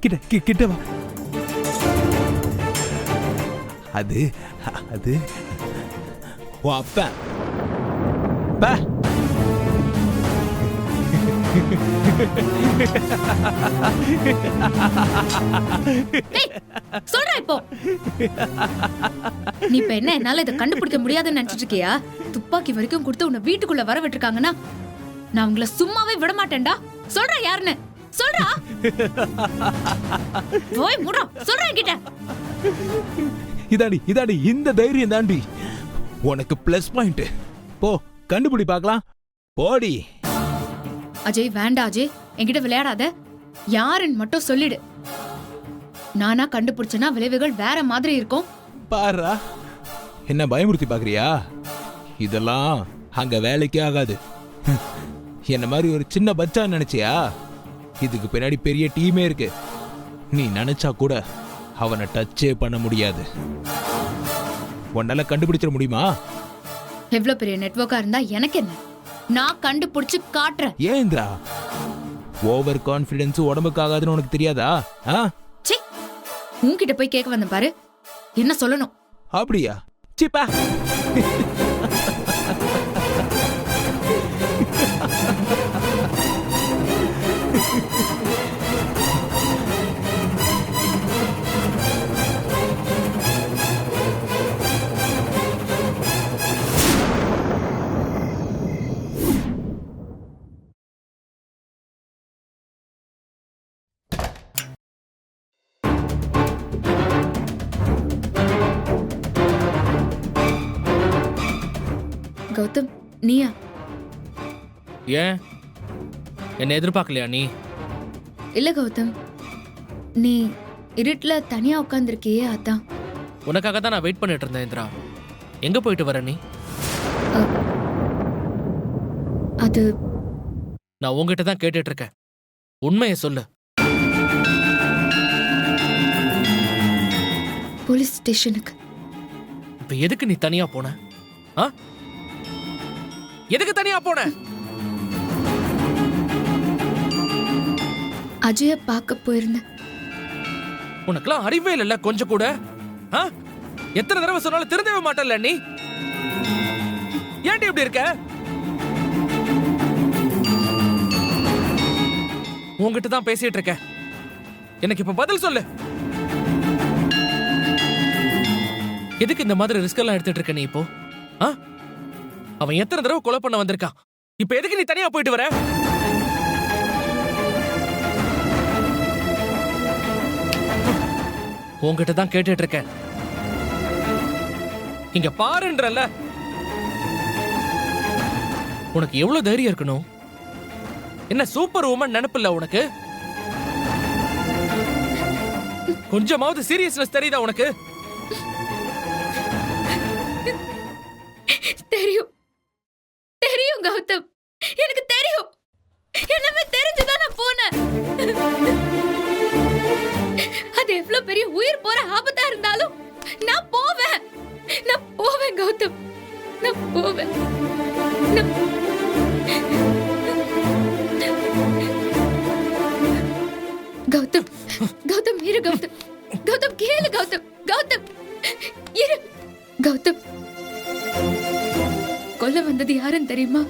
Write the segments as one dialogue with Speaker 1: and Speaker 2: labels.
Speaker 1: கிட்ட கிட்ட கிட்ட வா. அது அது உன் அப்பா. பா.
Speaker 2: சொல்ற இப்போ. நீ இப்ப என்ன என்னால இதை கண்டுபிடிக்க முடியாதுன்னு நினைச்சிட்டு இருக்கியா? துப்பாக்கி வரைக்கும் கொடுத்து உன்னை வீட்டுக்குள்ள வர விட்டுருக்காங்கன்னா நான் உங்களை சும்மாவே விட மாட்டேன்டா. சொல்ற யாருன்னு சொல்றா. ஓய் முடா, சொல்ற என்கிட்ட.
Speaker 1: இதாடி இதாடி இந்த தைரியம் தாண்டி உனக்கு பிளஸ் பாயிண்ட். போ கண்டுபிடி பார்க்கலாம். போடி.
Speaker 2: அஜய் வேண்டாம் அஜய், என்கிட்ட விளையாடாத. யாருன்னு மட்டும் சொல்லிடு. நானா கண்டுபிடிச்சனா விளைவுகள் வேற மாதிரி இருக்கும்.
Speaker 1: பாரா, என்ன பயமுறுத்தி பாக்குறியா? இதெல்லாம் அங்க வேலைக்கே ஆகாது. என்ன மாதிரி ஒரு சின்ன பச்சா நினைச்சியா? இதுக்கு பின்னாடி பெரிய டீமே இருக்கு. நீ நினைச்சா கூட அவனை டச்சே பண்ண முடியாது. உன்னால கண்டுபிடிச்சிட முடியுமா?
Speaker 2: எவ்வளவு பெரிய நெட்வொர்க்கா இருந்தா எனக்கு என்ன? நான் கண்டுபிடிச்சு காட்டுறேன்.
Speaker 1: ஏன் இந்திரா, ஓவர் கான்ஃபிடன்ஸ் உடம்புக்கு ஆகாதுன்னு உனக்கு தெரியாதா?
Speaker 2: சீ, உன்கிட்ட போய் கேட்க வந்தேன் பாரு, என்ன சொல்லணும்.
Speaker 1: அப்படியா? சிப்பா.
Speaker 2: கௌதம், நீயா?
Speaker 3: ஏன் என்ன எதிர்பார்க்கலையா நீ?
Speaker 2: இல்ல கௌதம், நீ இருட்டுல தனியா உட்கார்ந்துருக்கியே, அதான்.
Speaker 3: உனக்காக தான் நான் வெயிட் பண்ணிட்டு இருந்தேன். இந்திரா, எங்க போயிட்டு வர நீ?
Speaker 2: அது
Speaker 3: நான் உங்ககிட்ட தான் கேட்டுட்டு இருக்கேன். உண்மையை சொல்லு.
Speaker 2: போலீஸ் ஸ்டேஷனுக்கு.
Speaker 3: இப்ப எதுக்கு நீ தனியா போன? எதுக்கு தனியா போன?
Speaker 2: அஜய பார்க்க போயிருந்தேன்.
Speaker 3: உனக்குலாம் அறிவே இல்ல கொஞ்சம் கூட. எத்தனை தடவை சொன்னாலும் திருந்தவே மாட்டல நீ. ஏன்டி இப்படி இருக்க? உன்கிட்ட தான் பேசிட்டு இருக்க. எனக்கு இப்ப பதில் சொல்லு. எதுக்கு இந்த மாதிரி ரிஸ்க் எல்லாம் எடுத்துட்டு இருக்க நீ இப்போ? அவன் எத்தனை தடவை கொலை பண்ண வந்திருக்கான். இப்ப எதுக்கு நீ தனியா போயிட்டு வர? உன்கிட்ட தான் கேட்டுட்டு இருக்கேன். இங்க பாருன்றல்ல. உனக்கு எவ்வளவு தைரியம் இருக்கணும்? என்ன சூப்பர் உமன் நினைப்பில்ல உனக்கு? கொஞ்சமாவது சீரியஸ்னஸ் தெரியுதா உனக்கு?
Speaker 2: தெரியும் தெரியும் கௌதம், எனக்கு தெரியும். எல்லாமே தெரிஞ்சுதான் நான் போனேன். அது எவ்வளவு பெரிய உயிர் போற ஆபத்தா இருந்தாலும் நான் போவேன். நான் போவேன் கௌதம், நான் போவேன். கௌதம், கௌதம் இரு. கௌதம், கௌதம் கேளு. கௌதம், கௌதம் இரு. கௌதம், கொல்ல வந்தது யாருன்னு தெரியுமா?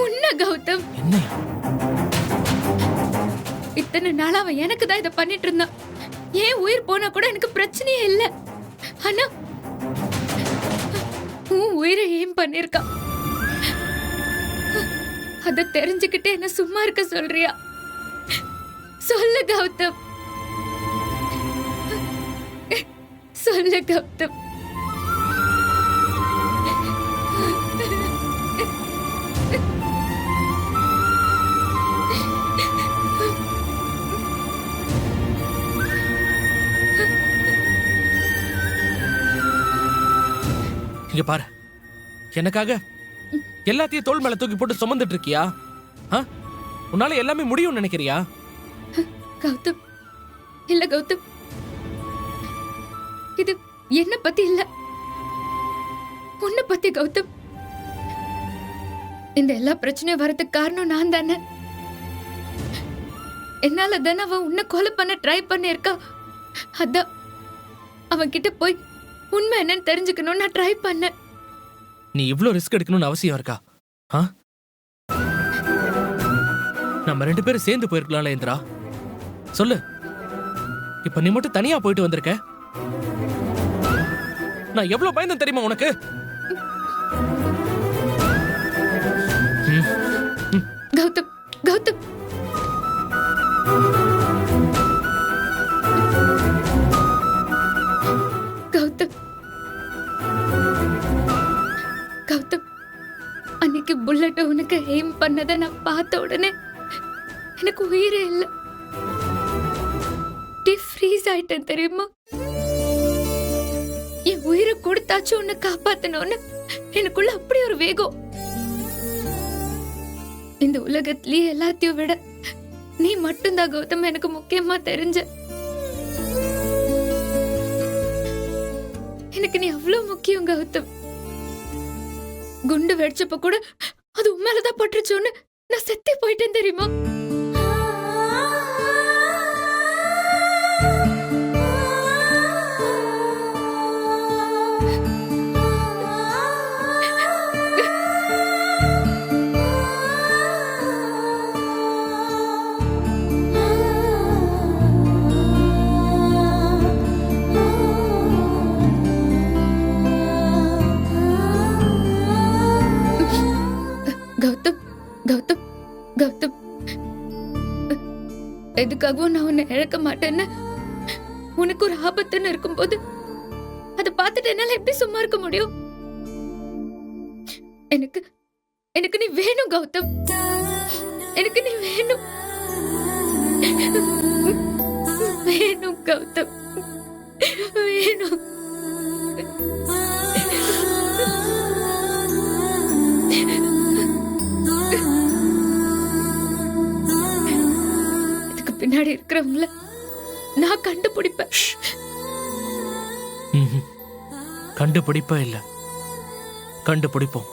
Speaker 2: உன்ன கௌதம். இத்தனை நாளா அவன் எனக்கு தான் இதை பண்ணிட்டு இருந்தான். ஏன் உயிர் போனா கூட எனக்கு பிரச்சனையே இல்ல. ஆனா உன் உயிரை ஏன் பண்ணிருக்கான்? அத தெரிஞ்சுக்கிட்டு என்ன சும்மா இருக்க சொல்றியா? சொல்லு கௌதம், சொல்லு கௌதம்.
Speaker 3: இங்க பாரு, எனக்காக எல்லாத்தையும் தோள் மேல தூக்கி போட்டு சுமந்துட்டு இருக்கியா? உன்னால எல்லாமே முடியும் நினைக்கிறியா?
Speaker 2: கௌதம், இல்ல கௌதம், இது என்ன பத்தி இல்ல, உன்னை பத்தி. கௌதம், இந்த எல்லா பிரச்சனையும் வரதுக்கு காரணம் நான் தானே. என்னால தானே அவன் உன்னை கொலை பண்ண ட்ரை பண்ணிருக்கா. அதான் அவன் கிட்ட போய் உண்மை என்னன்னு தெரிஞ்சுக்கணும்னு நான் ட்ரை பண்ணேன்.
Speaker 3: நீ இவ்ளோ ரிஸ்க் எடுக்கணும்னு அவசியம் இருக்கா? ஆ? நம்ம 2 பேரும் சேர்ந்து போயிருக்கலாம்ல இந்திரா. சொல்லு, இப்ப நீ மட்டும் தனியா போயிட்டு வந்திருக்க. நான் எவ்வளவு பயந்தேன் தெரியுமா உனக்கு?
Speaker 2: கௌதம், கௌதம், கௌதம், கௌதம், அன்னைக்கு புல்லட் உனக்கு எய்ம் பண்ணதை நான் பார்த்த உடனே எனக்கு உயிரே இல்ல. ஃப்ரீஸ் ஆயிட்டேன் தெரியுமா? என் உயிரை கொடுத்தாச்சும் உன்னை காப்பாத்தணும்னு எனக்குள்ள அப்படி ஒரு வேகம். இந்த உலகத்திலேயே எல்லாத்தையும் விட நீ மட்டும்தான் கௌதம் எனக்கு முக்கியமா தெரிஞ்ச. எனக்கு நீ அவ்வளவு முக்கியம் கௌதம். குண்டு வெடிச்சப்ப கூட அது உண்மையிலதான் பட்டுருச்சோன்னு நான் செத்தே போயிட்டேன் தெரியுமா? கௌதம், கௌதம், கௌதம், எதுக்காகவும் நான் உன்னை இழக்க மாட்டேன்னு உனக்கு ஒரு ஆபத்துன்னு இருக்கும்போது அதை பார்த்துட்டு என்னால எப்படி சும்மா இருக்க முடியும்? எனக்கு எனக்கு நீ வேணும் கௌதம், எனக்கு நீ வேணும், வேணும் கௌதம், வேணும். பின்னாடி இருக்கிறவங்கள நான் கண்டுபிடிப்பேன்.
Speaker 3: கண்டுபிடிப்பா இல்ல, கண்டுபிடிப்போம்.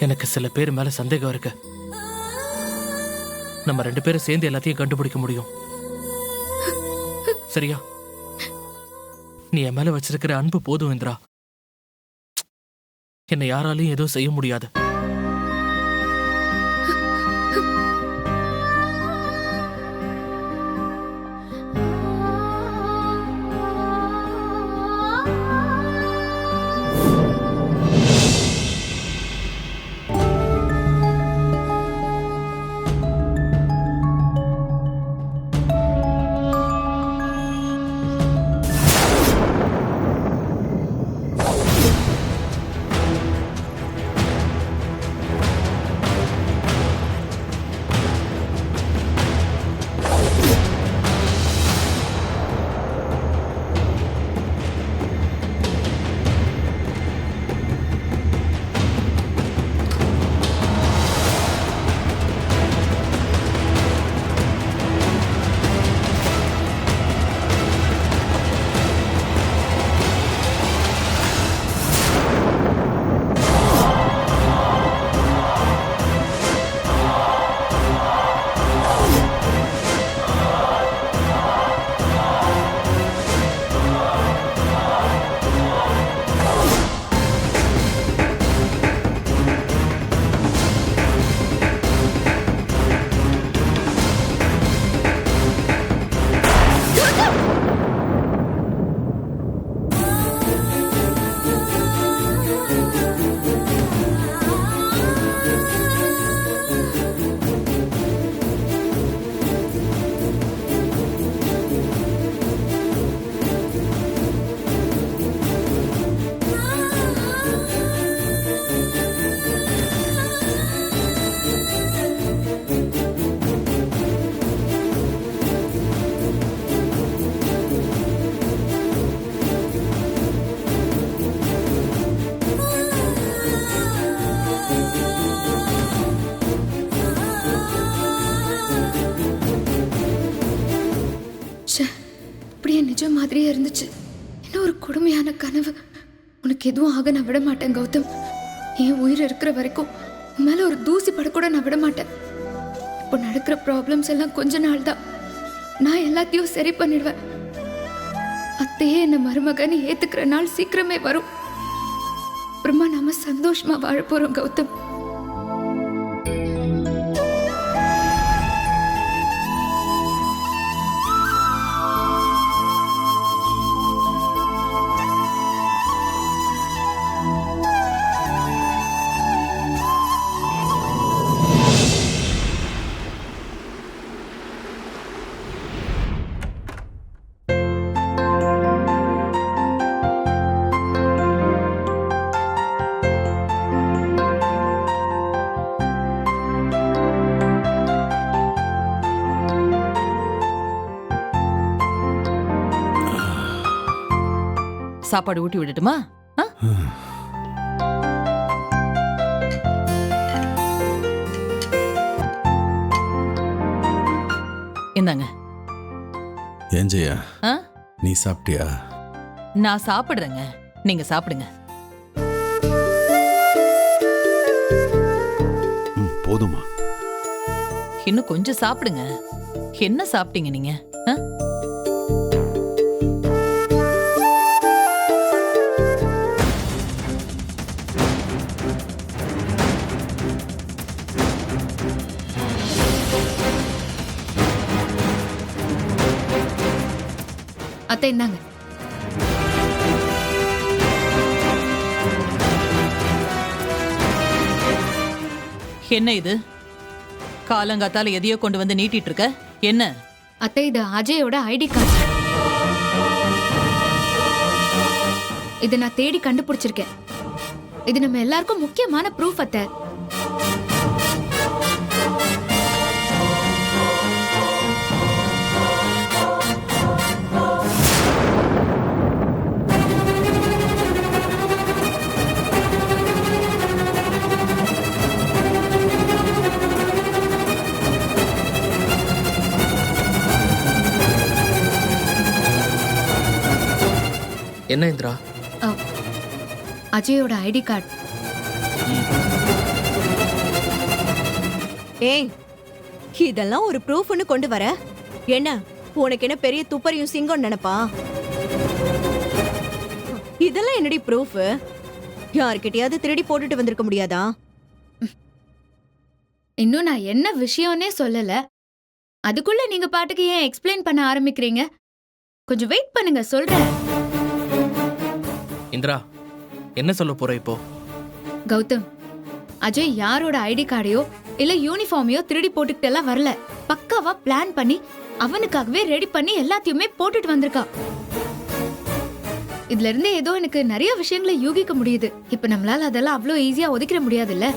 Speaker 3: எனக்கு சில பேர் மேல சந்தேகம் இருக்கு. நம்ம 2 பேரும் சேர்ந்து எல்லாத்தையும் கண்டுபிடிக்க முடியும். சரியா? நீ என் மேல வச்சிருக்கிற அன்பு போதும் இந்திரா. என்னை யாராலையும் எதுவும் செய்ய முடியாது.
Speaker 2: நிஜம் மாதிரியே இருந்துச்சு. இன்னும் ஒரு கொடுமையான கனவு. உனக்கு எதுவும் ஆக நான் விட மாட்டேன் கௌதம். என் உயிர் இருக்கிற வரைக்கும் உன் மேல ஒரு தூசி படக்கூட நான் விட மாட்டேன். இப்போ நடக்கிற ப்ராப்ளம்ஸ் எல்லாம் கொஞ்ச நாள் தான். நான் எல்லாத்தையும் சரி பண்ணிடுவேன். அத்தையே என்ன மருமகன்னு ஏத்துக்கிற நாள் சீக்கிரமே வரும். அப்புறமா நாம சந்தோஷமா வாழ போறோம் கௌதம்.
Speaker 4: சாப்பாடு ஊட்டி விடட்டுமா? இந்தாங்க.
Speaker 5: ஏன் ஜெயா,
Speaker 4: ஆ?
Speaker 5: நீ சாப்பிட்டியா?
Speaker 4: நான் சாப்பிடுறேங்க, நீங்க சாப்பிடுங்க.
Speaker 5: போதுமா?
Speaker 4: இன்னும் கொஞ்சம் சாப்பிடுங்க. என்ன சாப்பிட்டீங்க நீங்க? ஆ?
Speaker 2: அத்தை இந்தாங்க.
Speaker 4: என்ன இது? காலங்காத்தால எதையோ கொண்டு வந்து நீட்டிட்டு இருக்க? என்ன?
Speaker 2: அத்தை இது அஜயோட ஐடி கார்டு. இதை நான் தேடி கண்டுபிடிச்சிருக்கேன். இது நம்ம எல்லாருக்கும் முக்கியமான ப்ரூஃப் அத்தை.
Speaker 3: என்ன இந்திரா?
Speaker 2: அஜயோட ID card.
Speaker 6: ஏய், இதெல்லாம் ஒரு ப்ரூஃப்னு கொண்டு வர? என்ன உனக்கு என்ன பெரிய துப்பறியும் சிங்கம் நினைப்பா? இதெல்லாம் என்னடி ப்ரூஃப்? யார்கிட்டயாவது திருடி போட்டுட்டு வந்திருக்க முடியாதா?
Speaker 2: இன்னும் நான் என்ன விஷயம்னே சொல்லல. அதுக்குள்ள நீங்க பாட்டுக்கு ஏன் எக்ஸ்பிளைன் பண்ண ஆரம்பிக்கிறீங்க? கொஞ்சம் வெயிட் பண்ணுங்க, சொல்றேன்.
Speaker 3: இந்திரா, என்ன சொல்ல போற இப்போ?
Speaker 2: கௌதம், அஜய் யாரோட ஐடி கார்டையோ இல்ல யூனிஃபார்மையோ திருடி போட்டுக்கிட்டு எல்லாம் வரல. பக்காவா பிளான் பண்ணி அவனுக்காகவே ரெடி பண்ணி எல்லாத்தையுமே போட்டுட்டு வந்திருக்கான். இதுல இருந்து ஏதோ எனக்கு நிறைய விஷயங்களை யூகிக்க முடியுது. இப்ப நம்மளால அதெல்லாம் அவ்வளவு ஈஸியா ஒதுக்கிட முடியாதுல்ல.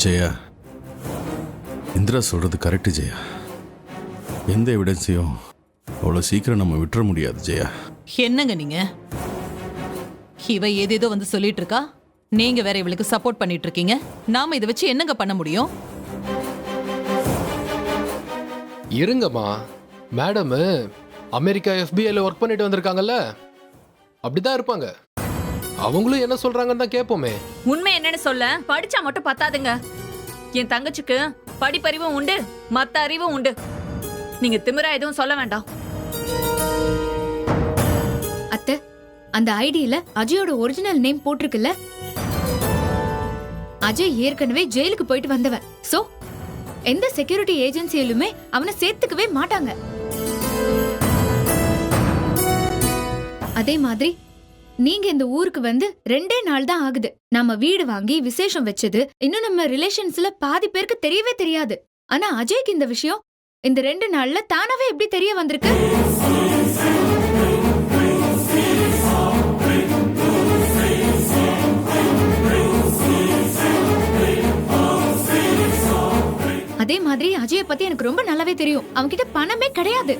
Speaker 5: ஜெயா, இந்திரா சொல்றது கரெக்ட் ஜெயா. எந்த எவிடன்ஸையும் அவ்வளவு சீக்கிரம் நம்ம விட்டுற முடியாது ஜெயா.
Speaker 4: என்னங்க நீங்க? இவ ஏதேதோ வந்து சொல்லிட்டு இருக்கா, நீங்க வேற இவளுக்கு சப்போர்ட் பண்ணிட்டு இருக்கீங்க. நாம இதை வச்சு என்னங்க பண்ண முடியும்?
Speaker 7: இருங்கம்மா, மேடம் அமெரிக்கா FBI ஒர்க் பண்ணிட்டு வந்திருக்காங்கல்ல, அப்படிதான் இருப்பாங்க. அவங்களும் என்ன சொல்றாங்கன்னு தான் கேட்போமே.
Speaker 8: உண்மை என்னன்னு சொல்ல படிச்சா மட்டும் பத்தாதுங்க. என் தங்கச்சிக்கு படிப்பறிவும் உண்டு, மத்த அறிவும் உண்டு. நீங்க திமிரா எதுவும் சொல்ல வேண்டாம்.
Speaker 2: அத்தை, அந்த ஐடியில அஜயோட ஒரிஜினல் நேம் போட்டிருக்குல்ல. அஜய் ஏற்கனவே ஜெயிலுக்கு போயிட்டு வந்தவன். சோ எந்த செக்யூரிட்டி ஏஜென்சியிலுமே அவனை சேர்த்துக்கவே மாட்டாங்க. அதே மாதிரி நீங்க இந்த ஊருக்கு வந்து 2 நாள் தான் ஆகுது. நாம வீடு வாங்கி விசேஷம் வச்சது இன்னும் நம்ம ரிலேஷன்ஸ்ல பாதி பேருக்கு தெரியவே தெரியாது. ஆனா அஜய்க்கு இந்த விஷயம் இந்த 2 நாள்ல தானாவே எப்படி தெரிய வந்திருக்கு? அதே மாதிரி அஜயை பத்தி எனக்கு ரொம்ப நல்லாவே தெரியும். அவன்கிட்ட பணமே கிடையாது.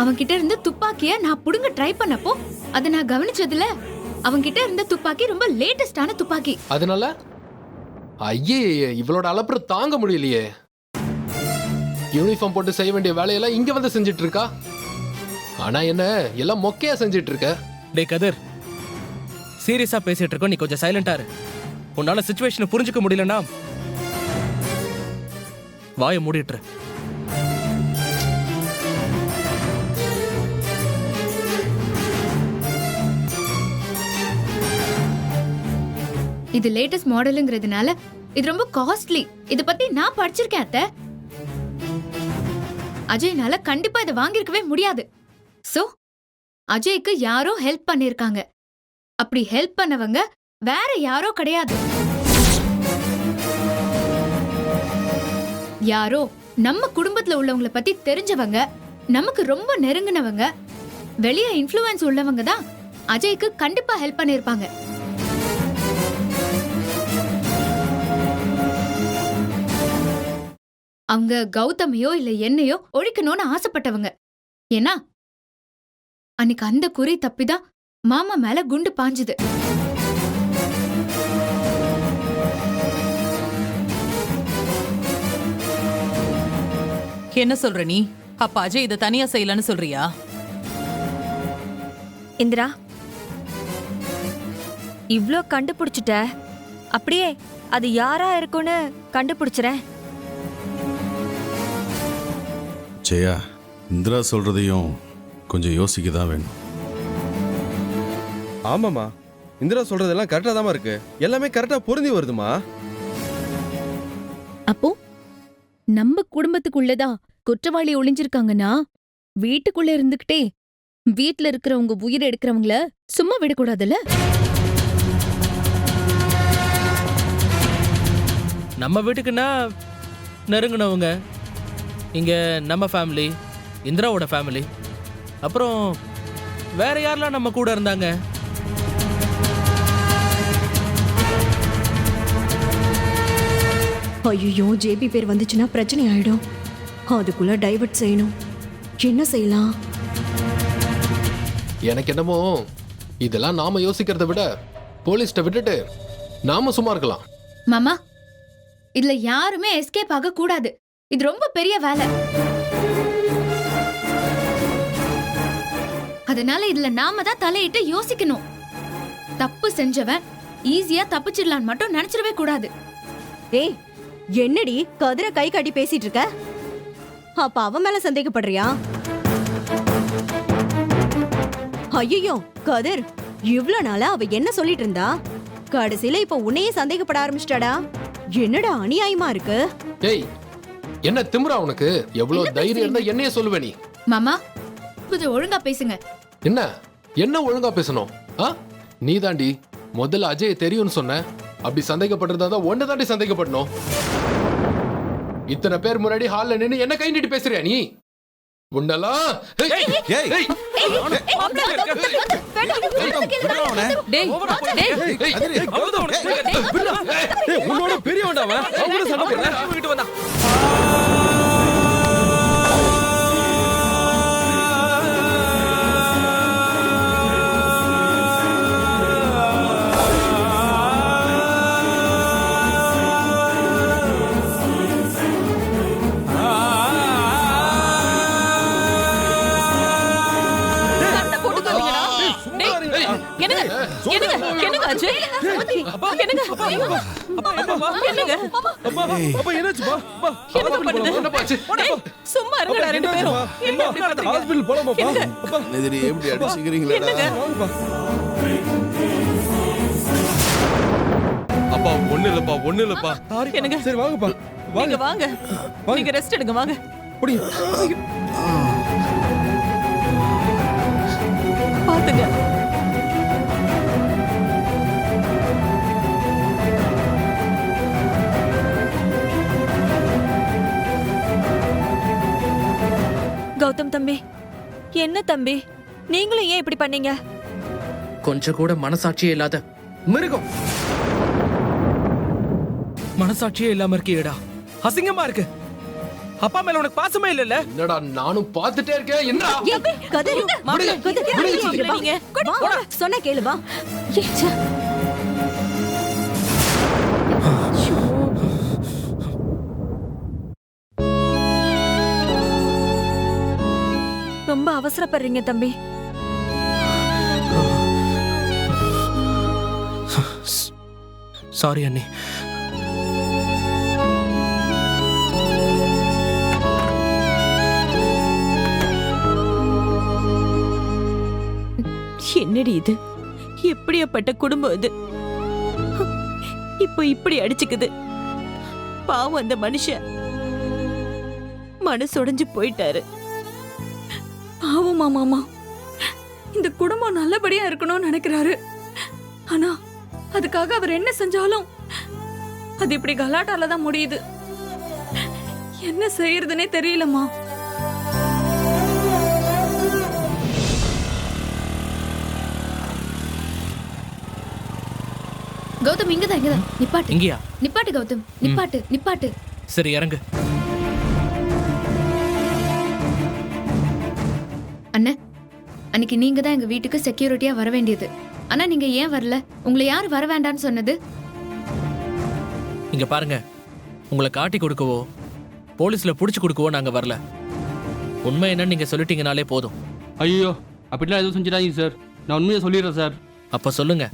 Speaker 2: அவன்கிட்ட இருந்த துப்பாக்கிய நான் புடுங்க ட்ரை பண்ணப்போ அதை நான் கவனிச்சதுல அவன்கிட்ட இருந்த துப்பாக்கி ரொம்ப லேட்டஸ்டான துப்பாக்கி.
Speaker 7: அதனால ஐயே, இவளோட அலப்பற தாங்க முடியலையே. யூனிஃபார்ம் போட்டு செய்ய வேண்டிய வேலையெல்லாம் இங்க வந்து செஞ்சுட்டு இருக்கா. ஆனா என்ன எல்லாம் மொக்கையா செஞ்சுட்டு இருக்க.
Speaker 3: டேய் கதிர், சீரியஸா பேசிட்டு இருக்கோம், நீ கொஞ்சம் சைலண்டா இரு. உன்னால சிச்சுவேஷனை புரிஞ்சுக்க முடியலன்னா வாயை மூடிட்டுரு.
Speaker 2: இது லேட்டஸ்ட் மாடலுங்கிறதுனால இது ரொம்ப காஸ்ட்லி. இத பத்தி நான் படிச்சிருக்கேன் அத்தை. அஜய்னால கண்டிப்பா இதை வாங்கியிருக்கவே முடியாது. சோ அஜய்க்கு யாரோ ஹெல்ப் பண்ணிருக்காங்க. அப்படி ஹெல்ப் பண்ணவங்க வேற யாரோ கிடையாது. யாரோ நம்ம குடும்பத்துல உள்ளவங்கள பத்தி தெரிஞ்சவங்க, நமக்கு ரொம்ப நெருங்கினவங்க, வெளிய இன்ஃப்ளூயன்ஸ் உள்ளவங்க தான் அஜய்க்கு கண்டிப்பா ஹெல்ப் பண்ணிருப்பாங்க. அவங்க கௌதமையோ இல்ல என்னையோ ஒழிக்கணும்னு ஆசைப்பட்டவங்க. ஏன்னா அன்னைக்கு அந்த குறி தப்பிதான் மாமா மேல குண்டு பாஞ்சுது.
Speaker 4: என்ன சொல்ற நீ? அப்ப அஜய் இதை தனியா செய்யலன்னு சொல்றியா?
Speaker 6: இந்திரா, இவ்ளோ கண்டுபிடிச்சிட்ட, அப்படியே அது யாரா இருக்கும்னு கண்டுபிடிச்சிறேன்.
Speaker 5: ஜெயா, இந்திரா சொல்றதையும் கொஞ்சம் யோசிக்க தான் வேணும்.
Speaker 9: ஆமாம்மா, இந்திரா சொல்றதெல்லாம் கரெக்டா தாமா இருக்கு. எல்லாமே கரெக்டா பொருந்தி வருதுமா.
Speaker 10: அப்போ நம்ம குடும்பத்துக்குள்ளதான் குற்றவாளி ஒளிஞ்சிருக்காங்கன்னா வீட்டுக்குள்ள இருந்துகிட்டே வீட்ல இருக்கிறவங்க உயிரை எடுக்கிறவங்கள சும்மா விடக்கூடாதுல்ல?
Speaker 3: நம்ம வீட்டுக்குன்னா நெருங்கினவங்க இங்க நம்ம ஃபேமிலி, இந்திராவோட ஃபேமிலி, அப்புறம் வேற யாரெல்லாம் நம்ம கூட இருந்தாங்க?
Speaker 6: ஐயோ, ஜேபி பேர் வந்துச்சுன்னா பிரச்சனை ஆயிடும். அதுக்குள்ள டைவர்ட் செய்யணும். என்ன செய்யலாம்?
Speaker 7: எனக்கு என்னமோ இதெல்லாம் நாம யோசிக்கிறத விட போலீஸ்ட விட்டுட்டு நாம சும்மா இருக்கலாம்.
Speaker 2: மாமா, இதுல யாருமே எஸ்கேப் ஆக கூடாது. இது ரொம்ப பெரிய வேலை. அதனால இதுல நாம தான் தலையிட்டு யோசிக்கணும். தப்பு செஞ்சவன் ஈஸியா தப்பிச்சிடலான்னு மட்டும் நினைச்சிடவே கூடாது.
Speaker 6: ஏய், என்னடி கதிர கை காட்டி பேசிட்டு இருக்க? அப்ப அவன் மேல சந்தேகப்படுறியா? ஐயோ கதிர், இவ்ளோ நாளா அவ என்ன சொல்லிட்டு இருந்தா? கடைசியில இப்ப உன்னையே சந்தேகப்பட ஆரம்பிச்சிட்டாடா. என்னடா அநியாயமா இருக்கு.
Speaker 7: டேய், என்ன திமிரா உனக்கு? எவ்வளவு தைரியம் இருந்தா என்னைய சொல்லுவ நீ?
Speaker 2: மாமா, கொஞ்சம் ஒழுங்கா பேசுங்க.
Speaker 7: என்ன என்ன ஒழுங்கா பேசணும்? நீ தாண்டி முதல்ல அஜய் தெரியும்னு சொன்ன. அப்படி சந்தேகப்படுறதா ஒன்னு தாண்டி சந்தேகப்படணும். இத்தனை பேர் முன்னாடி ஹால்ல நின்னு என்ன கை நீட்டி பேசுறியா நீ? உன்னெல்லாம்
Speaker 9: உன்னோட பெரியவன்டாவா? அவங்களும் சண்டை போடுறேன்.
Speaker 4: சும்மா இருங்கடா ரெண்டு பேரும்.
Speaker 9: ஹாஸ்பிடல் போலாமாப்பா?
Speaker 5: எதிரி எப்படி அடிச்சுக்கிறீங்களா?
Speaker 9: அப்பா ஒண்ணு இல்லப்பா, ஒண்ணு இல்லப்பா.
Speaker 4: என்னங்க?
Speaker 9: சரி வாங்கப்பா,
Speaker 4: நீங்க வாங்க, நீங்க ரெஸ்ட் எடுங்க, வாங்க. பாத்துங்க.
Speaker 6: கௌதம் தம்பி, என்ன தம்பி, நீங்களும் ஏன் இப்படி பண்ணீங்க?
Speaker 3: கொஞ்சம் கூட மனசாட்சியே இல்லாத மிருகம். மனசாட்சியே இல்லாம இருக்கியேடா, அசிங்கமா இருக்கு. அப்பா மேல உனக்கு பாசமே இல்லல்ல?
Speaker 7: என்னடா நானும் பார்த்துட்டே இருக்கேன். என்ன
Speaker 6: சொன்ன கேளு, வா. அவசரப்படுறீங்க தம்பி?
Speaker 3: சாரி அண்ணி.
Speaker 6: என்னடி இது? எப்படியாப்பட்ட குடும்பம் இது? இப்போ இப்படி அடிச்சுக்குது. பாவம் அந்த மனுஷன் மனசு உடைஞ்சு போயிட்டாரு.
Speaker 8: பாவமா மாமா, இந்த குடும்பம் நல்லபடியா இருக்கணும்னு நினைக்கிறாரு. ஆனா அதுக்காக அவர் என்ன செஞ்சாலும் அது இப்படி கலாட்டால தான் முடியுது. என்ன செய்யறதுனே தெரியலம்மா.
Speaker 2: கௌதம் இங்கதான் நிப்பாட்டு.
Speaker 3: இங்கயா?
Speaker 2: நிப்பாட்டு கௌதம், நிப்பாட்டு நிப்பாட்டு.
Speaker 3: சரி இறங்கு.
Speaker 2: அண்ணே, அன்னைக்கு நீங்க தான் எங்க வீட்டுக்கு செக்யூரிட்டியா வர வேண்டியது. ஆனா நீங்க ஏன் வரல? உங்களை யார் வர வேண்டாம்னு சொன்னது?
Speaker 3: இங்க பாருங்க, உங்களை காட்டி கொடுக்கவோ போலீஸ்ல புடிச்சு கொடுக்கவோ நாங்க வரல. உண்மை என்னன்னு நீங்க சொல்லிட்டீங்கனாலே போதும்.
Speaker 11: ஐயோ அப்படிலாம் எதுவும் செஞ்சிடாதீங்க சார். நான் உண்மையை சொல்லிடுறேன் சார்.
Speaker 3: அப்ப சொல்லுங்க.